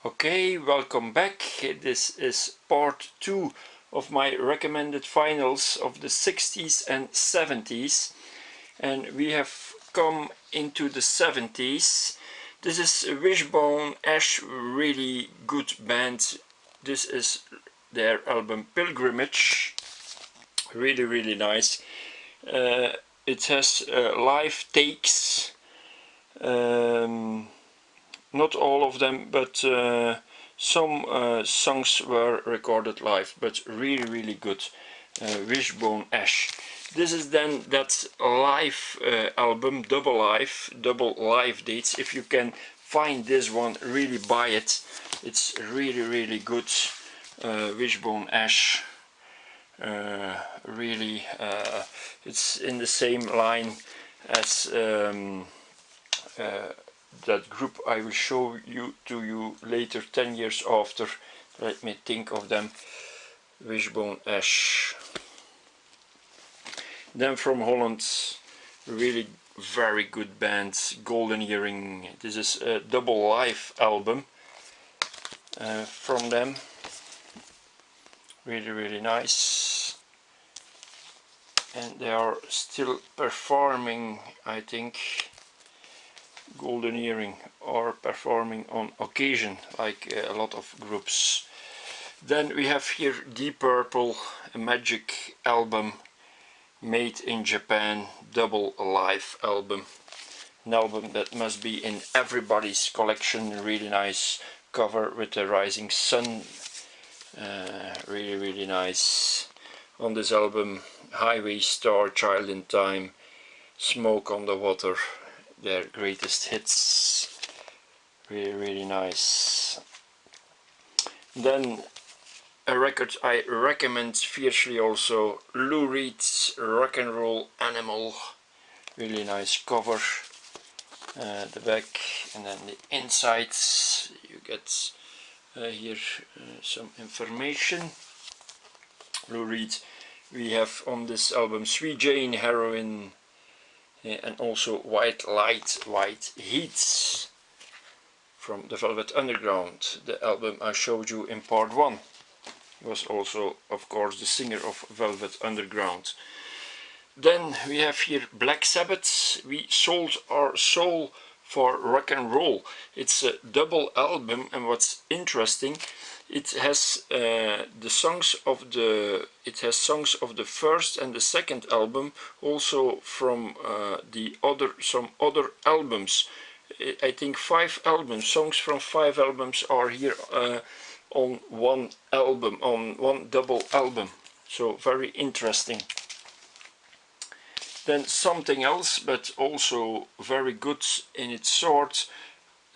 Okay, welcome back. This is part 2 of my recommended finals of the 60s and 70s, and we have come into the 70s. This is Wishbone Ash, really good band. This is their album Pilgrimage, really nice. It has live takes. Not all of them, but some songs were recorded live, but really good. Wishbone Ash. This is then that live album, double live dates. If you can find this one, really buy it. It's really good. Wishbone Ash. Really, it's in the same line as that group I will show you to you later, 10 years after. Let me think of them. Wishbone Ash. Then from Holland, really very good band, Golden Earring. This is a double live album from them. Really nice. And they are still performing, I think. Golden Earring are performing on occasion, like a lot of groups. Then we have here Deep Purple, a magic album made in Japan, double live album. An album that must be in everybody's collection. Really nice cover with the rising sun. Really nice. On this album, Highway Star, Child in Time, Smoke on the Water, their greatest hits. Really nice. Then a record I recommend fiercely also, Lou Reed's Rock and Roll Animal. Really nice cover. The back and then the insides. You get here some information. Lou Reed. We have on this album Sweet Jane, Heroin, and also White Light, White Heat from the Velvet Underground, the album I showed you in part 1. He was also, of course, the singer of Velvet Underground. Then we have here Black Sabbath, We Sold Our Soul for Rock and Roll. It's a double album, and what's interesting, it has songs of the first and the second album, also from some other albums. I think 5 albums, songs from 5 albums are here on one album, on one double album. So very interesting. Then something else, but also very good in its sort.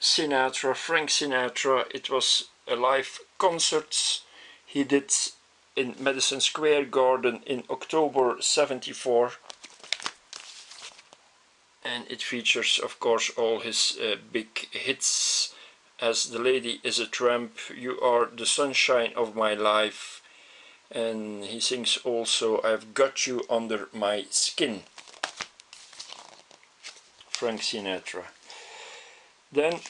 Sinatra, Frank Sinatra. It was a live concert he did in Madison Square Garden in October '74, and it features, of course, all his big hits, as The Lady is a Tramp, You Are the Sunshine of My Life, and he sings also I've Got You Under My Skin. Frank Sinatra. Then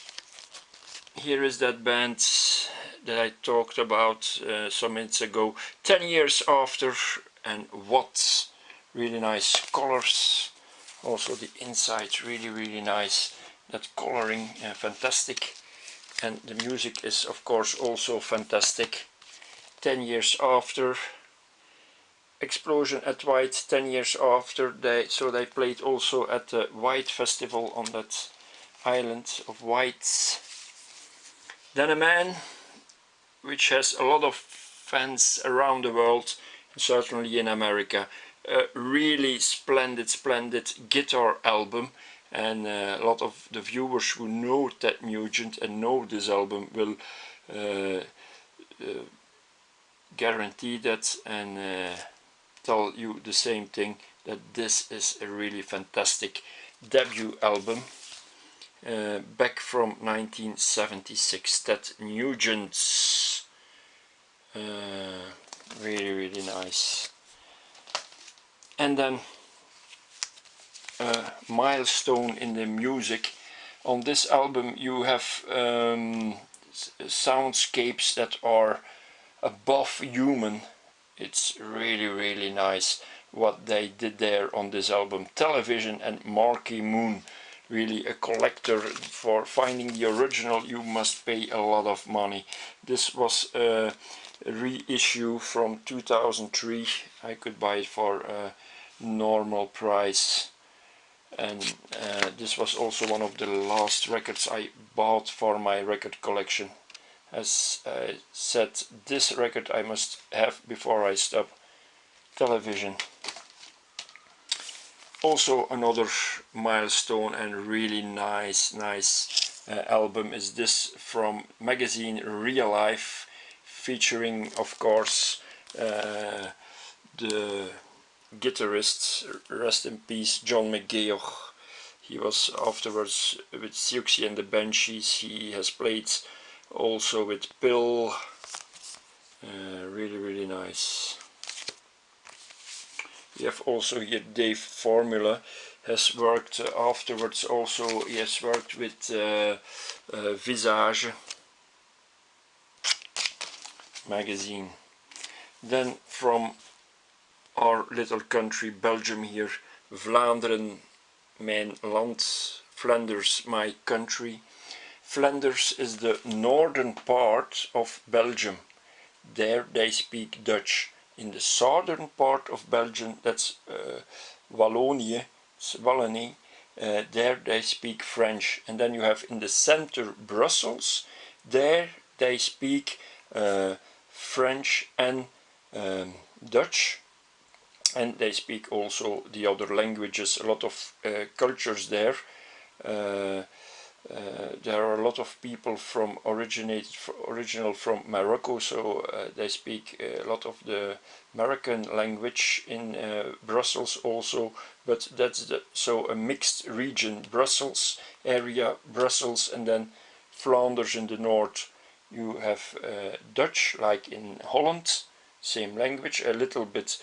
here is that band that I talked about some minutes ago, 10 years after, and what really nice colors. Also the inside really nice, that coloring fantastic, and the music is of course also fantastic. 10 years after, Explosion at White, 10 years after, they played also at the White Festival on that island of White. Then a man which has a lot of fans around the world, certainly in America. A really splendid guitar album, and a lot of the viewers who know Ted Nugent and know this album will guarantee that and tell you the same thing, that this is a really fantastic debut album. Back from 1976, Ted Nugent's. Really nice. And then a milestone in the music. On this album you have soundscapes that are above human. It's really nice what they did there on this album. Television and Marquee Moon, really a collector. For finding the original you must pay a lot of money. This was a reissue from 2003. I could buy it for a normal price, and this was also one of the last records I bought for my record collection. As I said, this record I must have before I stop. Television. Also another milestone and really nice album is this from magazine Real Life, featuring of course the guitarist, rest in peace, John McGeoch. He was afterwards with Siouxsie and the Banshees. He has played also with Pill. Really nice. We have also here Dave Formula, has worked afterwards also. He has worked with Visage magazine. Then from our little country Belgium here, Vlaanderen, mijn land, Flanders, my country. Flanders is the northern part of Belgium. There they speak Dutch. In the southern part of Belgium, that's Wallonie, there they speak French. And then you have in the center Brussels, there they speak French and Dutch, and they speak also the other languages. A lot of cultures there. There are a lot of people from original from Morocco, so they speak a lot of the American language in Brussels also, but that's so a mixed region. Brussels area, Brussels, and then Flanders in the north. You have Dutch, like in Holland, same language, a little bit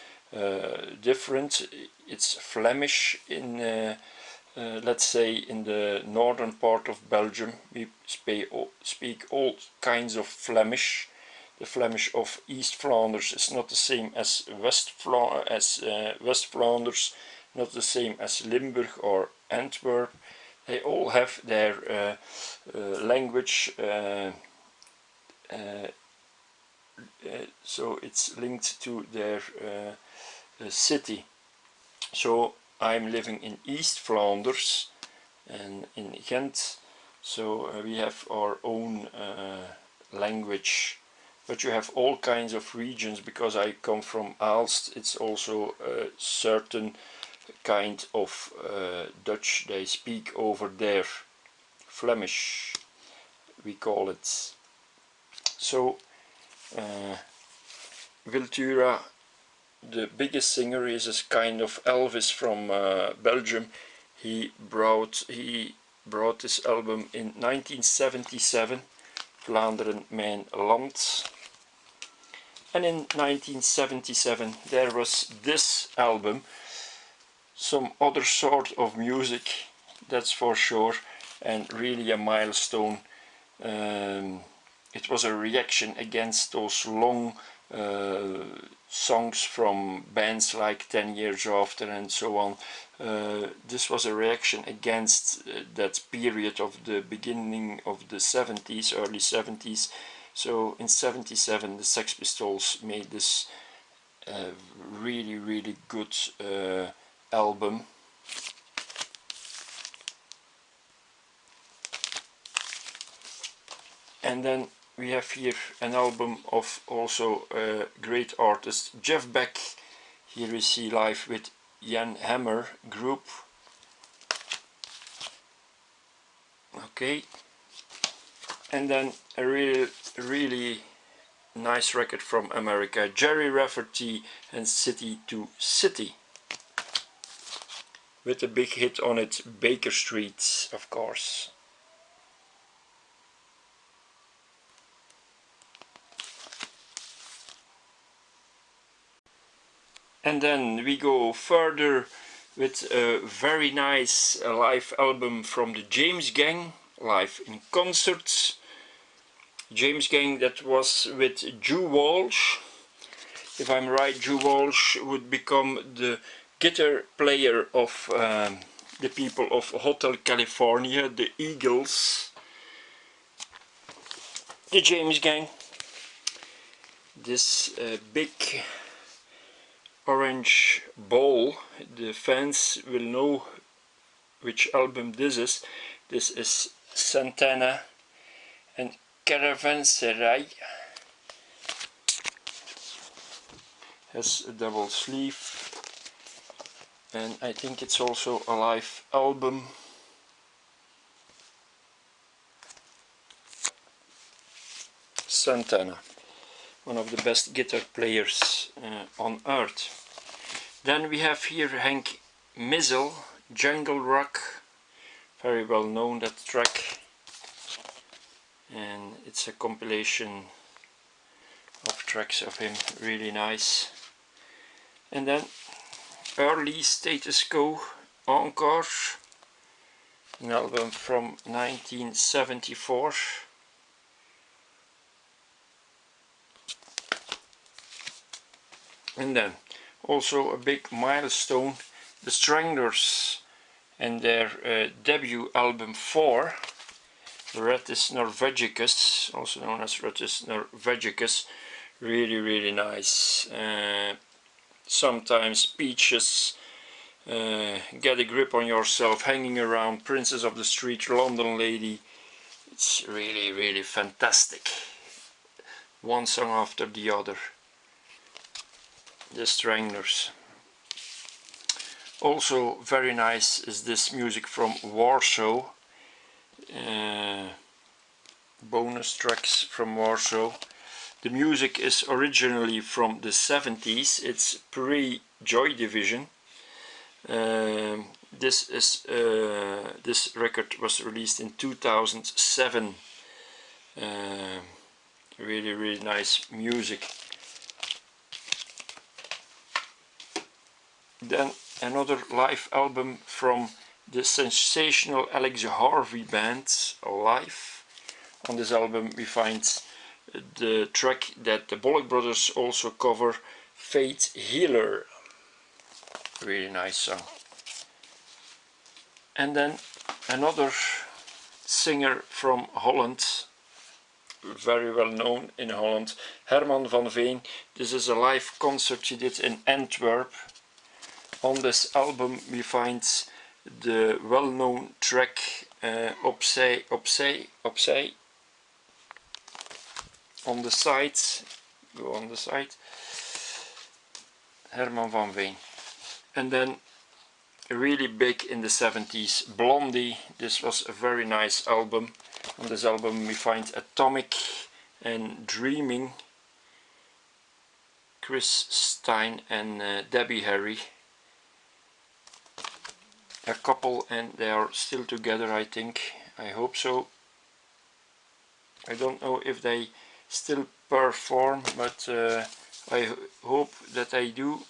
different. It's Flemish in let's say in the northern part of Belgium. We speak all kinds of Flemish. The Flemish of East Flanders is not the same as West Flanders, not the same as Limburg or Antwerp. They all have their language, so it's linked to their city. So I'm living in East Flanders and in Ghent, so we have our own language, but you have all kinds of regions. Because I come from Aalst, it's also a certain kind of Dutch they speak over there, Flemish we call it. So Wiltura, the biggest singer, is a kind of Elvis from Belgium. He brought this album in 1977, Vlaanderen, mijn land. And in 1977 there was this album, some other sort of music, that's for sure, and really a milestone. It was a reaction against those long songs from bands like 10 Years After and so on. This was a reaction against that period of the beginning of the 70s, early 70s. So in 77 the Sex Pistols made this really good album. And then we have here an album of also a great artist, Jeff Beck. Here we see live with Jan Hammer group. Okay, and then a really nice record from America, Jerry Rafferty and City to City, with a big hit on it, Baker Street, of course. And then we go further with a very nice live album from the James Gang, live in concert. James Gang, that was with Joe Walsh. If I'm right, Joe Walsh would become the guitar player of the people of Hotel California, the Eagles. The James Gang. This big orange ball, the fans will know which album this is. This is Santana and Caravanserai. Has a double sleeve, and I think it's also a live album. Santana, one of the best guitar players on earth. Then we have here Hank Mizzle, Jungle Rock, very well known, that track, and it's a compilation of tracks of him, really nice. And then early Status Quo, Encore, an album from 1974. And then also a big milestone, the Stranglers and their debut album 4, Rattus Norvegicus, also known as Rattus Norvegicus, really nice. Sometimes Peaches, Get a Grip on Yourself, Hanging Around, Princess of the Street, London Lady. It's really fantastic. One song after the other. The Stranglers. Also very nice is this music from Warsaw. Bonus tracks from Warsaw. The music is originally from the 70s. It's pre-Joy Division. This record was released in 2007. Really nice music. Then another live album from the sensational Alex Harvey Band, live. On this album we find the track that the Bollock Brothers also cover, Faith Healer. Really nice song. And then another singer from Holland, very well known in Holland, Herman van Veen. This is a live concert he did in Antwerp. On this album we find the well-known track Opzij, Opzij, Opzij. On the side, go on the side, Herman van Veen. And then really big in the 70s, Blondie. This was a very nice album. On this album we find Atomic and Dreaming, Chris Stein and Debbie Harry. A couple, and they are still together, I think. I hope so. I don't know if they still perform, but I hope that they do.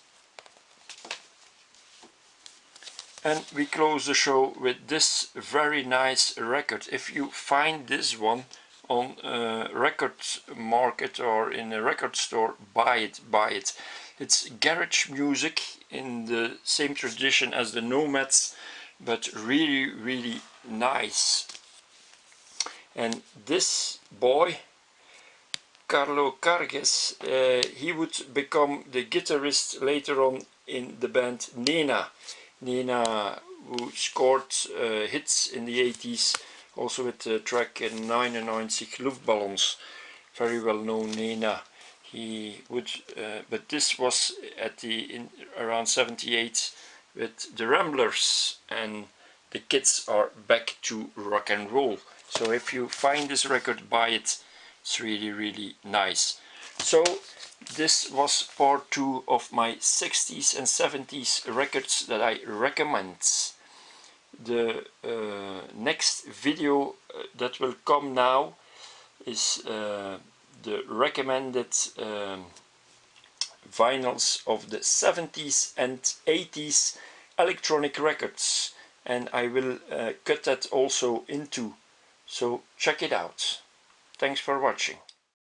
And we close the show with this very nice record. If you find this one on a record market or in a record store, buy it. It's garage music in the same tradition as the Nomads, but really nice. And this boy, Carlo Carges, he would become the guitarist later on in the band Nena. Nena, who scored hits in the 80s, also with the track 99 Luftballons, very well known Nena. He would, but this was at around 78 with the Ramblers, and the kids are back to rock and roll. So if you find this record, buy it. It's really nice. So this was part 2 of my 60s and 70s records that I recommend. The next video that will come now is the recommended vinyls of the 70s and 80s electronic records, and I will cut that also into, so check it out. Thanks for watching.